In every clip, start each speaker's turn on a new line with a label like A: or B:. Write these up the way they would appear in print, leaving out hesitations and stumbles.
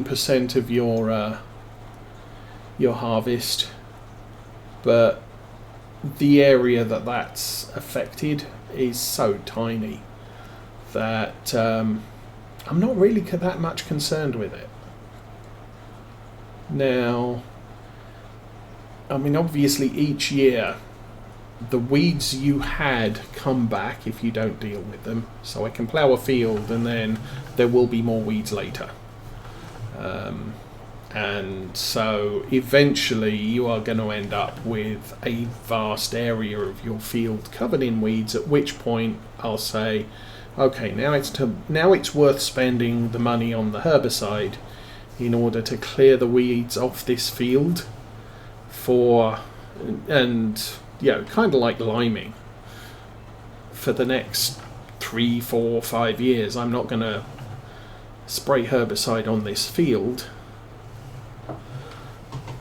A: 9% of your harvest, but the area that's affected is so tiny that I'm not really that much concerned with it. Now, I mean, obviously each year the weeds you had come back if you don't deal with them. So I can plough a field and then there will be more weeds later. And so eventually you are going to end up with a vast area of your field covered in weeds, at which point I'll say, okay, now it's worth spending the money on the herbicide in order to clear the weeds off this field and kind of like liming for the next 3, 4, 5 years. I'm not going to spray herbicide on this field,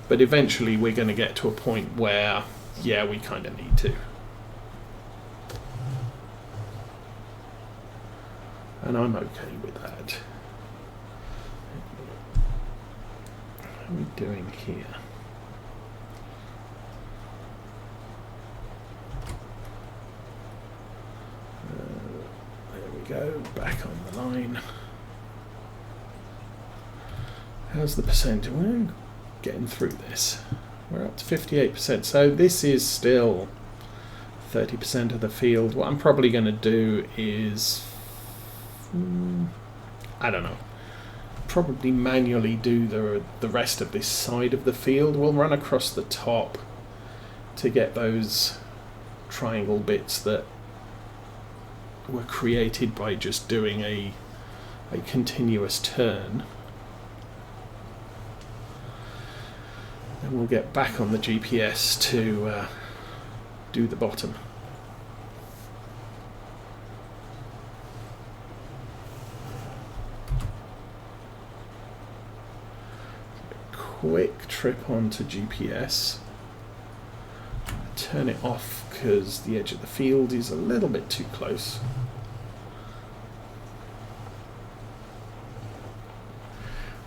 A: but eventually we're going to get to a point where, we kind of need to. And I'm okay with that. What are we doing here? There we go, back on the line. How's the percent? We're getting through this. We're up to 58%, so this is still 30% of the field. What I'm probably going to do is, I don't know, probably manually do the rest of this side of the field. We'll run across the top to get those triangle bits that were created by just doing a continuous turn. And we'll get back on the GPS to do the bottom. Quick trip onto GPS. Turn it off because the edge of the field is a little bit too close.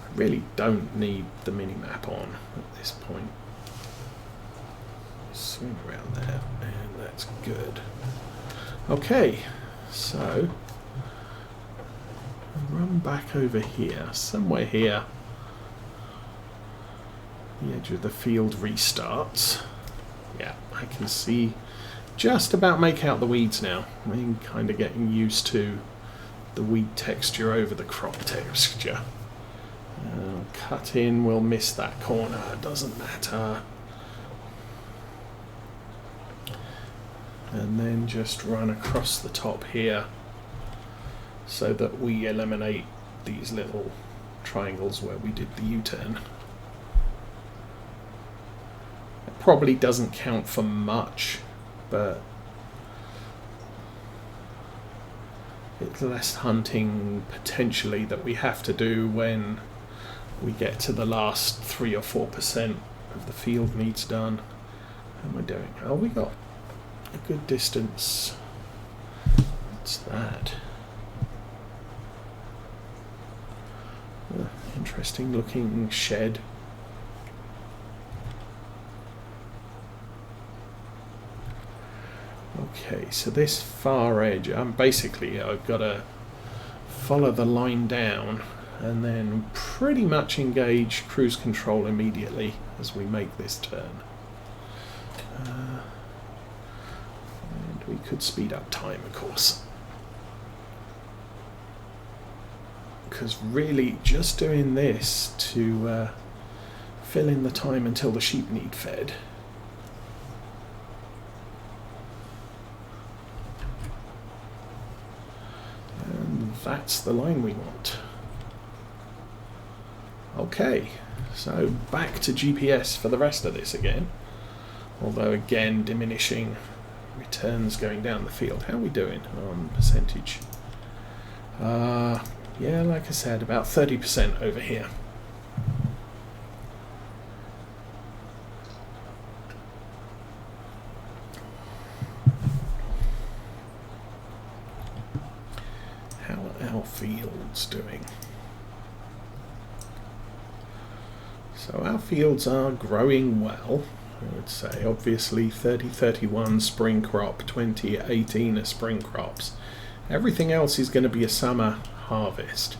A: I really don't need the mini-map on at this point. Swing around there, and that's good. Okay, so run back over here, somewhere here. The edge of the field restarts. Yeah, I can see just about make out the weeds now. I'm kind of getting used to the weed texture over the crop texture. Cut in, we'll miss that corner, doesn't matter. And then just run across the top here so that we eliminate these little triangles where we did the U-turn. It probably doesn't count for much, but it's less hunting potentially that we have to do when we get to the last 3 or 4% of the field needs done. How am I doing? Oh, we got a good distance. What's that? Interesting looking shed. Okay, so this far edge, I've got to follow the line down and then pretty much engage cruise control immediately as we make this turn. And we could speed up time, of course. Because really, just doing this to fill in the time until the sheep need fed. And that's the line we want. Okay, so back to GPS for the rest of this again. Although again, diminishing returns going down the field. How are we doing on percentage? Yeah, like I said, about 30% over here. How are our fields doing? So our fields are growing well, I would say. Obviously 30-31 spring crop, 20-18 are spring crops. Everything else is going to be a summer harvest.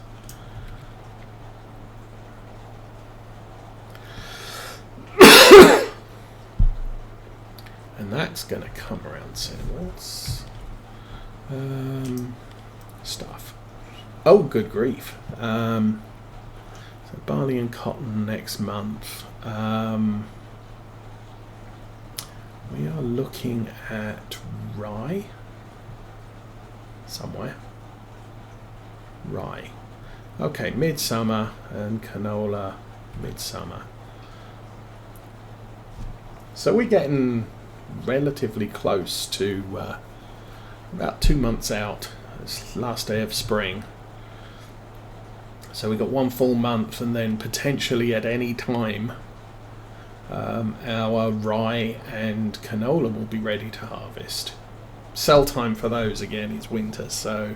A: And that's going to come around soon. What's stuff? Oh, good grief. So barley and cotton next month. We are looking at rye somewhere. Rye. Okay, midsummer, and canola midsummer. So we're getting relatively close to about 2 months out. It's last day of spring. So we got 1 full month, and then potentially at any time our rye and canola will be ready to harvest. Sell time for those again is winter, so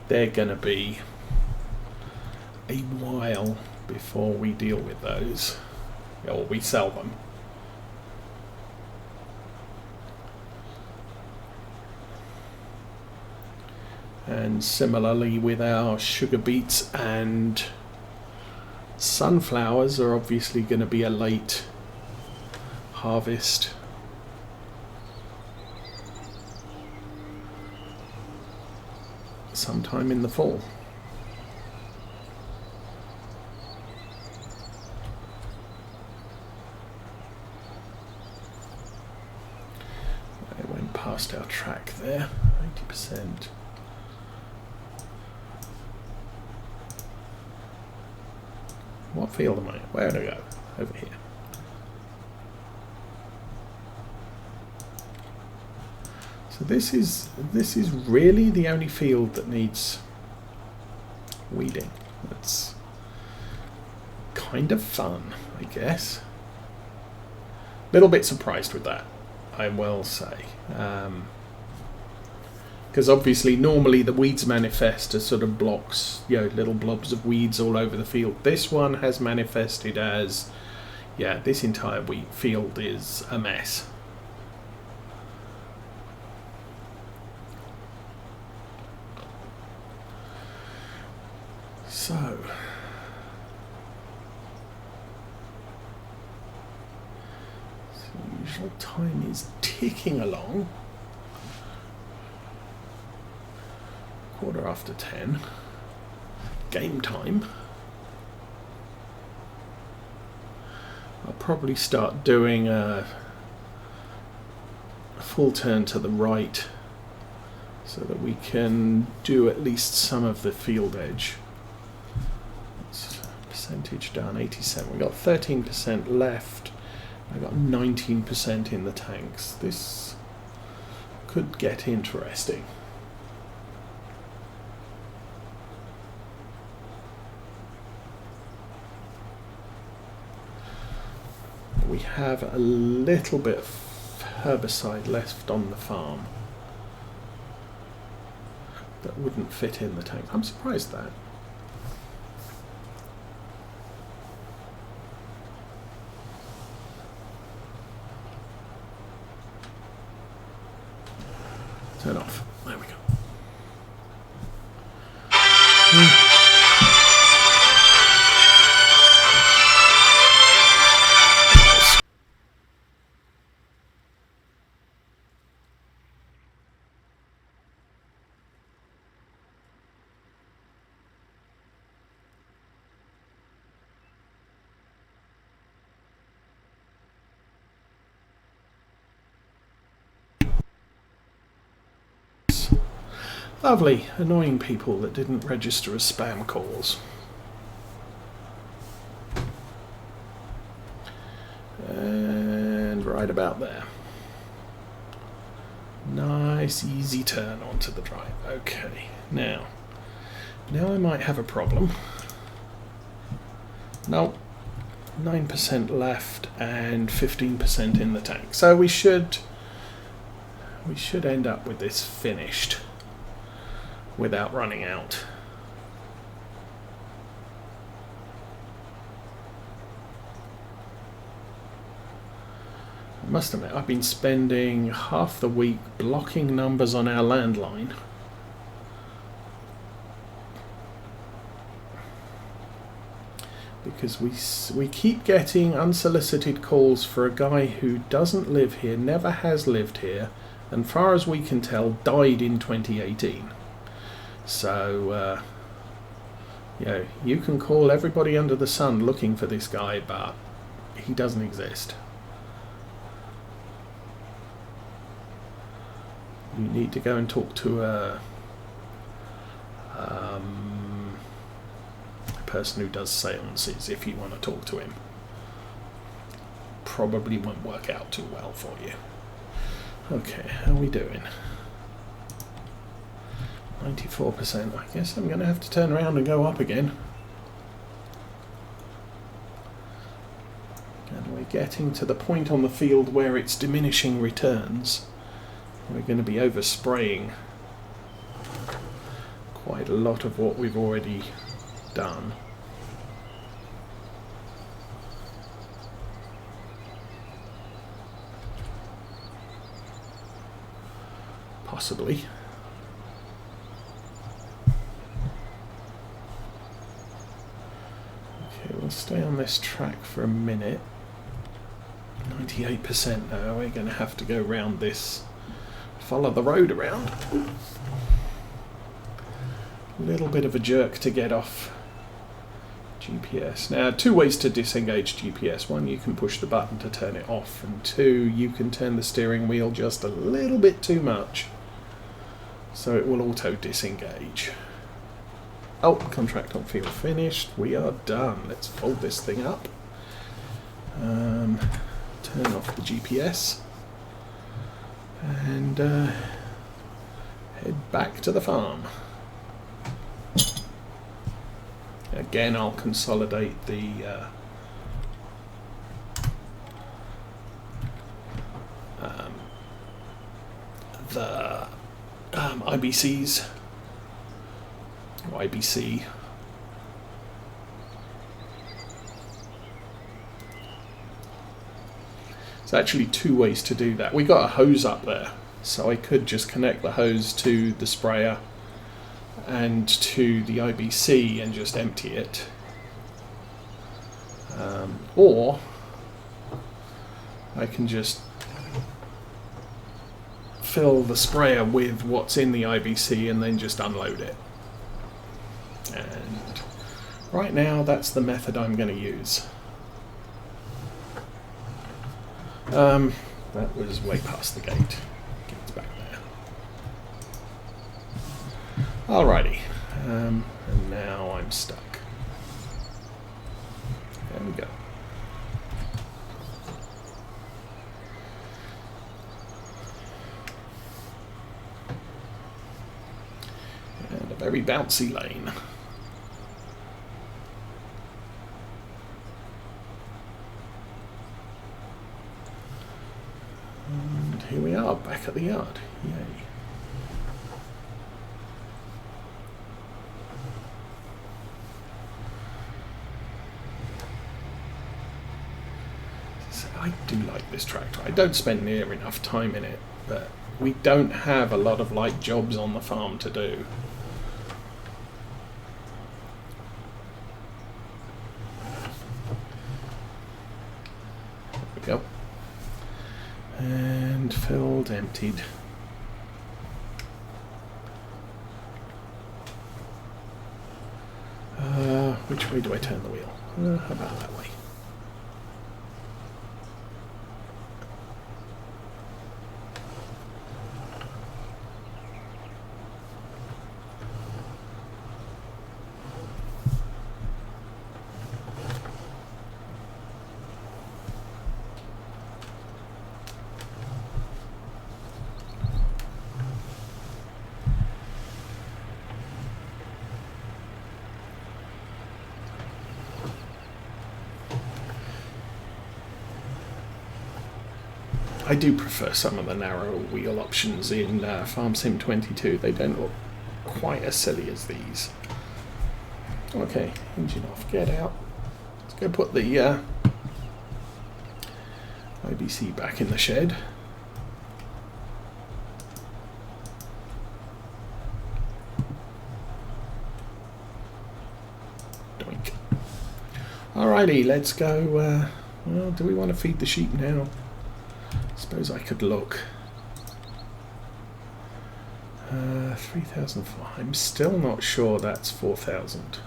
A: they're going to be a while before we deal with those, or we sell them. And similarly with our sugar beets and sunflowers are obviously going to be a late harvest. Sometime in the fall. I went past our track there, 80%. What field am I at? Where do I go? Over here. So this is really the only field that needs weeding. That's kind of fun, I guess. Little bit surprised with that, I will say. Because obviously normally the weeds manifest as sort of blocks, little blobs of weeds all over the field. This one has manifested as, this entire wheat field is a mess. So, usual time is ticking along. 10:15. Game time. I'll probably start doing a full turn to the right so that we can do at least some of the field edge. Percentage done, 87. We've got 13% left. I've got 19% in the tanks. This could get interesting. We have a little bit of herbicide left on the farm that wouldn't fit in the tank. I'm surprised at that. Turn off. There we go. Lovely, annoying people that didn't register as spam calls. And right about there. Nice, easy turn onto the drive. Okay, now I might have a problem. No, 9% left and 15% in the tank. So we should end up with this finished without running out. must admit, I've been spending half the week blocking numbers on our landline. Because we keep getting unsolicited calls for a guy who doesn't live here, never has lived here, and far as we can tell, died in 2018. So, you can call everybody under the sun looking for this guy, but he doesn't exist. You need to go and talk to a person who does seances if you want to talk to him. Probably won't work out too well for you. Okay, how are we doing? 94%. I guess I'm going to have to turn around and go up again. And we're getting to the point on the field where it's diminishing returns. We're going to be overspraying quite a lot of what we've already done. Possibly. Okay, we'll stay on this track for a minute. 98% now. We're going to have to go round this, follow the road around. A little bit of a jerk to get off GPS. Now, two ways to disengage GPS. One, you can push the button to turn it off, and two, you can turn the steering wheel just a little bit too much, so it will auto disengage. Oh, contract on field finished. We are done. Let's fold this thing up. Turn off the GPS and head back to the farm. Again, I'll consolidate the IBCs, or IBC. There's actually two ways to do that. We got a hose up there, so I could just connect the hose to the sprayer and to the IBC and just empty it. Or I can just fill the sprayer with what's in the IBC and then just unload it. And right now that's the method I'm going to use. That was way past the gate. Gate's back there. Alrighty, and now I'm stuck. There we go. And a very bouncy lane. And here we are, back at the yard. Yay. I do like this tractor. I don't spend near enough time in it, but we don't have a lot of light jobs on the farm to do. There we go. And filled, emptied. Which way do I turn the wheel? How about that way? I do prefer some of the narrow wheel options in Farm Sim 22. They don't look quite as silly as these. Okay, engine off, get out. Let's go put the IBC back in the shed. Doink. Alrighty, let's go. Well, do we want to feed the sheep now? Suppose I could look. 3,000. I'm still not sure that's 4,000.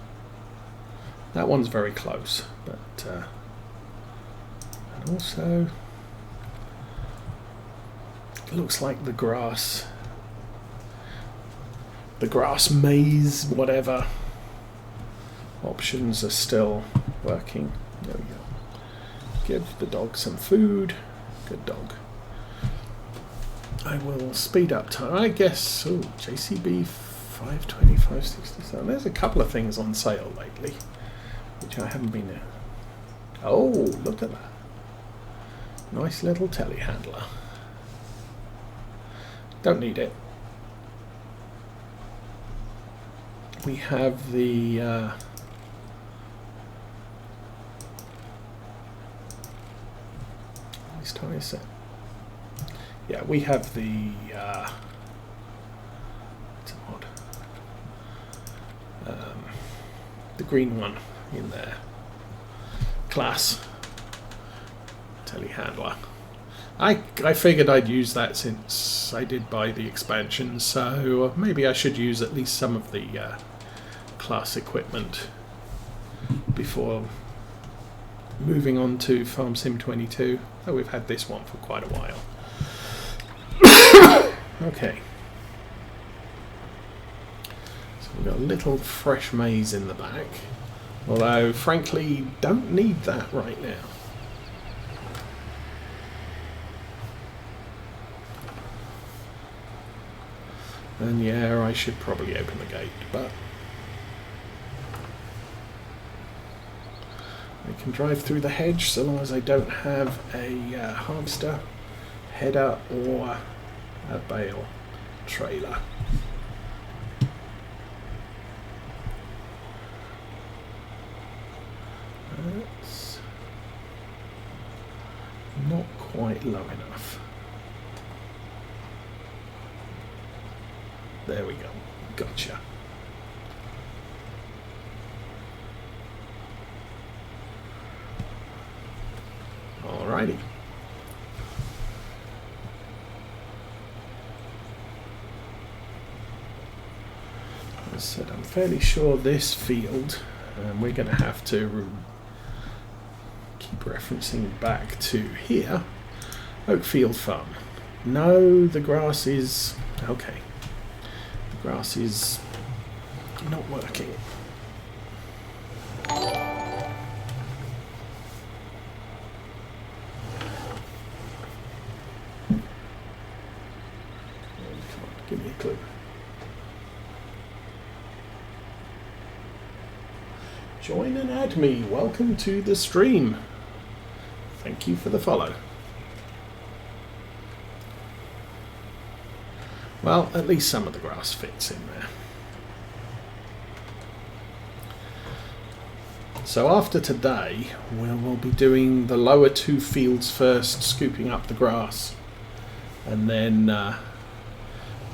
A: That one's very close, but and also it looks like the grass maze, whatever options are still working. There we go. Give the dog some food. Good dog. I will speed up time. I guess. Oh, JCB 520, 567. There's a couple of things on sale lately, which I haven't been in. Oh, look at that. Nice little telehandler. Don't need it. We have the nice tire set. Yeah, we have the it's odd. The green one in there. Class telehandler. I figured I'd use that since I did buy the expansion, so maybe I should use at least some of the class equipment before moving on to Farm Sim 22. Oh, we've had this one for quite a while. Okay. So we've got a little fresh maize in the back. Although, frankly, don't need that right now. And yeah, I should probably open the gate, but I can drive through the hedge so long as I don't have a harvester, header, or a bale trailer. That's not quite low enough. There we go. Gotcha. Alrighty. As I said, I'm fairly sure this field, we're going to have to keep referencing back to here, Oakfield Farm. No, the grass is okay. The grass is not working. Give me a clue. Join and add me. Welcome to the stream. Thank you for the follow. Well, at least some of the grass fits in there. So after today, we'll be doing the lower two fields first, scooping up the grass, and then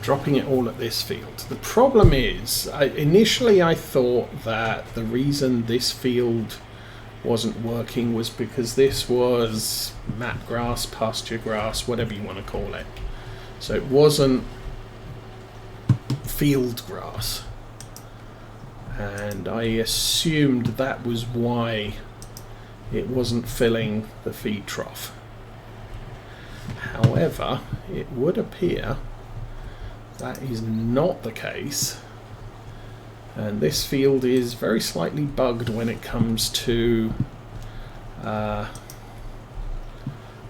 A: dropping it all at this field. The problem is, initially I thought that the reason this field wasn't working was because this was mat grass, pasture grass, whatever you want to call it. So it wasn't field grass. And I assumed that was why it wasn't filling the feed trough. However, it would appear that is not the case, and this field is very slightly bugged when it comes to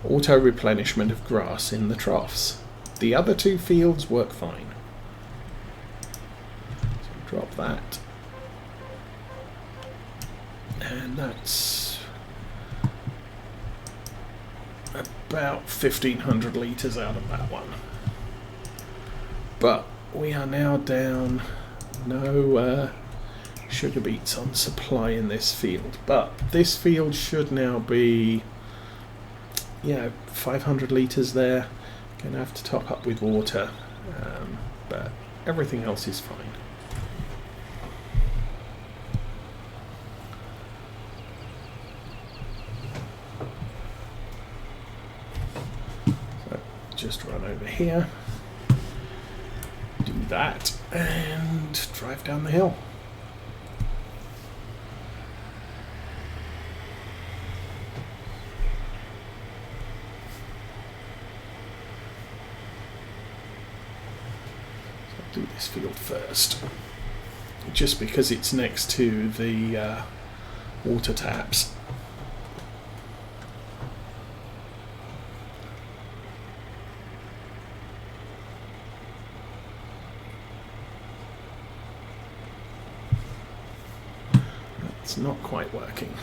A: auto replenishment of grass in the troughs. The other two fields work fine. So drop that, and that's about 1,500 litres out of that one. But we are now down no sugar beets on supply in this field. But this field should now be 500 litres there. Going to have to top up with water, but everything else is fine. So just run over here, do that, and drive down the hill. Do this field first, just because it's next to the water taps. That's not quite working.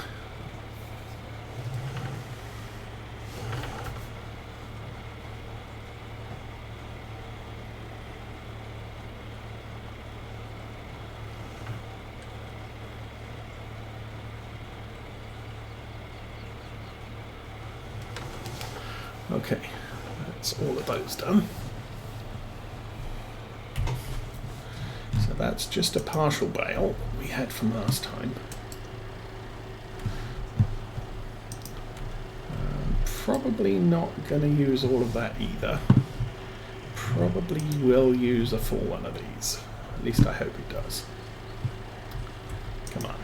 A: Okay, that's all of those done. So that's just a partial bale we had from last time. Probably not going to use all of that either. Probably will use a full one of these. At least I hope it does. Come on.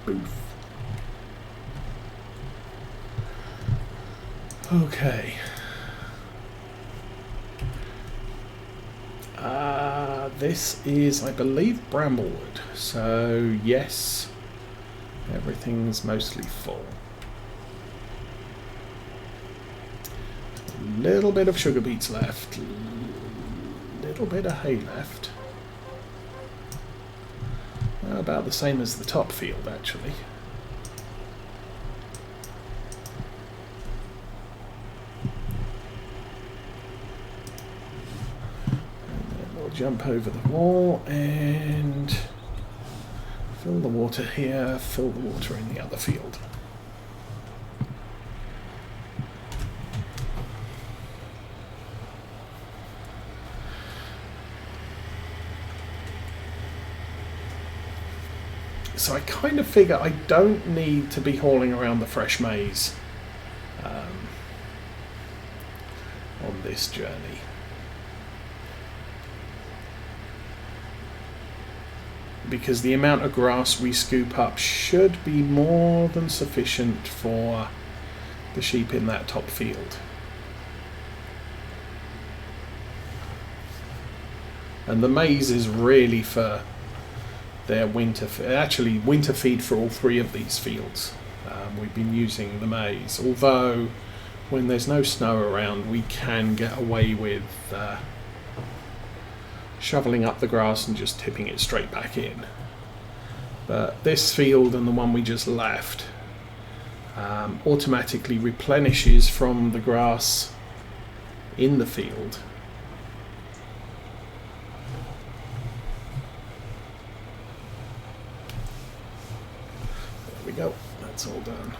A: Boof. Okay. This is, I believe, Bramblewood. So, yes, everything's mostly full. A little bit of sugar beets left. Little bit of hay left. About the same as the top field, actually. Jump over the wall and fill the water here, fill the water in the other field. So I kind of figure I don't need to be hauling around the fresh maize on this journey. Because the amount of grass we scoop up should be more than sufficient for the sheep in that top field. And the maize is really for their winter feed for all three of these fields. We've been using the maize, although when there's no snow around we can get away with shoveling up the grass and just tipping it straight back in. But this field and the one we just left automatically replenishes from the grass in the field. There we go, that's all done.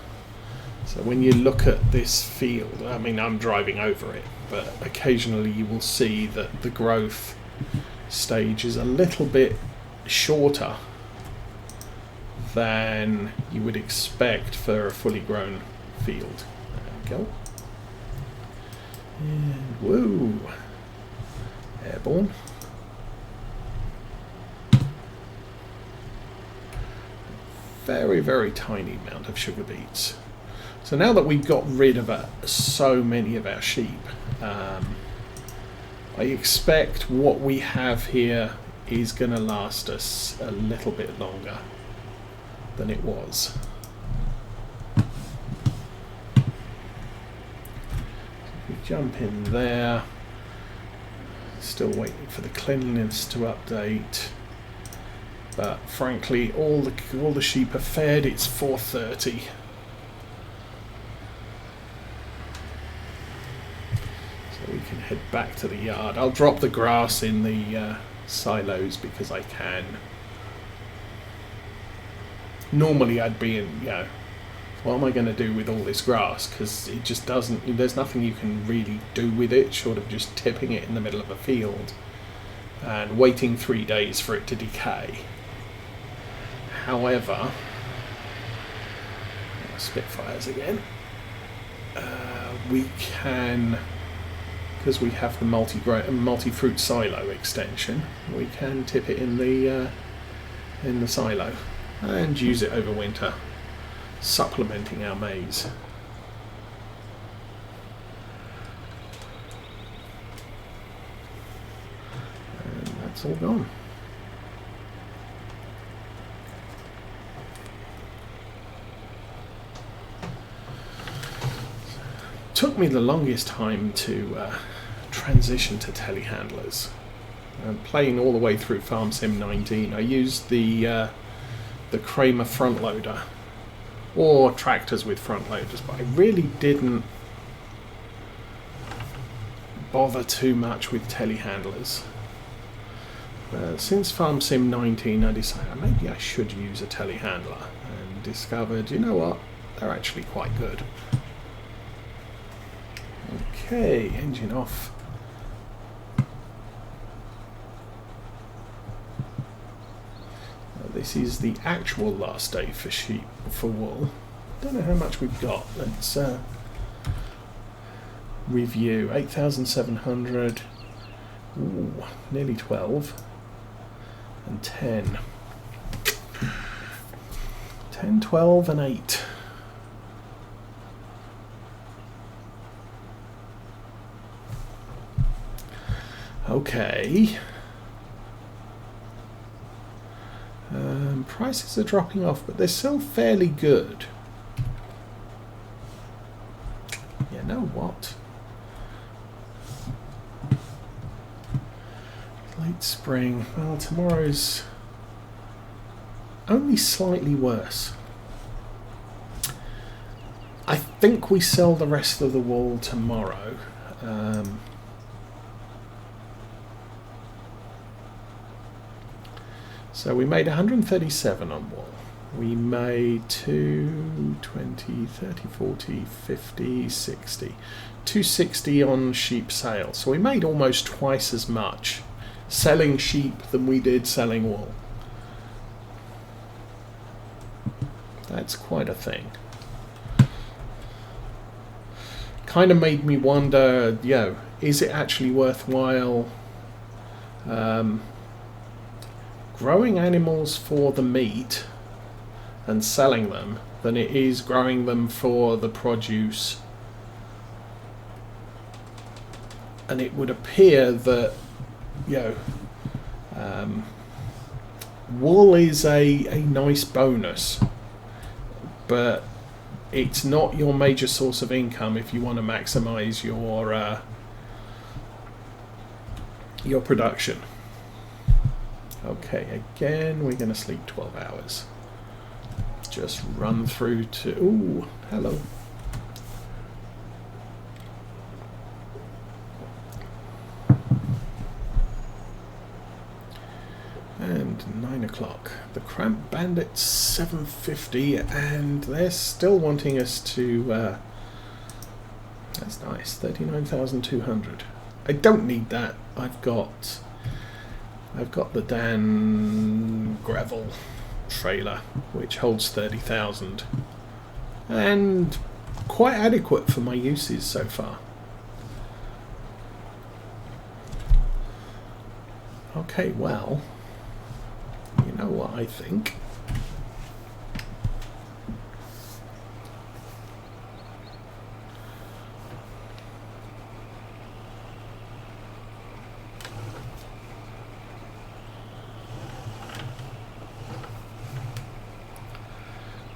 A: So when you look at this field, I mean, I'm driving over it, but occasionally you will see that the growth stage is a little bit shorter than you would expect for a fully grown field. There we go. And whoa, airborne. Very, very tiny amount of sugar beets. So now that we've got rid of so many of our sheep, I expect what we have here is going to last us a little bit longer than it was. We jump in there, still waiting for the cleanliness to update, but frankly all the sheep are fed. It's 4:30. We can head back to the yard. I'll drop the grass in the silos because I can. Normally I'd be in what am I going to do with all this grass? Because it just doesn't, there's nothing you can really do with it short of just tipping it in the middle of a field and waiting 3 days for it to decay. However, Spitfires again, we can, because we have the multi-fruit silo extension, we can tip it in the silo and use it over winter, supplementing our maize. And that's all gone. Took me the longest time to transition to telehandlers. Playing all the way through FS19, I used the Kramer front loader, or tractors with front loaders, but I really didn't bother too much with telehandlers. Since FS19, I decided maybe I should use a telehandler, and discovered, you know what, they're actually quite good. Okay, engine off. This is the actual last day for wool. Don't know how much we've got. Let's review. 8,700. Ooh, nearly 12. And 10. 10, 12, and 8. Okay. Prices are dropping off, but they're still fairly good. You know what? Late spring. Well, tomorrow's only slightly worse. I think we sell the rest of the wool tomorrow. So we made 137 on wool. We made 2, 20, 30, 40, 50, 60. 260 on sheep sales. So we made almost twice as much selling sheep than we did selling wool. That's quite a thing. Kind of made me wonder, is it actually worthwhile growing animals for the meat and selling them than it is growing them for the produce? And it would appear that wool is a nice bonus, but it's not your major source of income if you want to maximize your production. Okay, again, we're going to sleep 12 hours. Just run through to... Ooh, hello. And 9 o'clock. The Cramp Bandit's 750, and they're still wanting us to... that's nice, 39,200. I don't need that. I've got the Dan Gravel trailer, which holds 30,000, and quite adequate for my uses so far. Okay, well, you know what I think?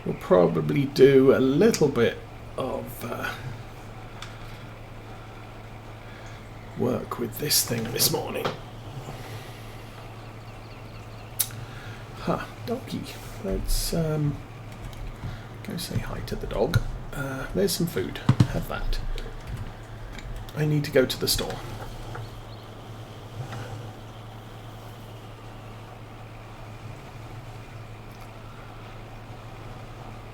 A: We'll probably do a little bit of work with this thing this morning. Doggy. Let's go say hi to the dog. There's some food. Have that. I need to go to the store.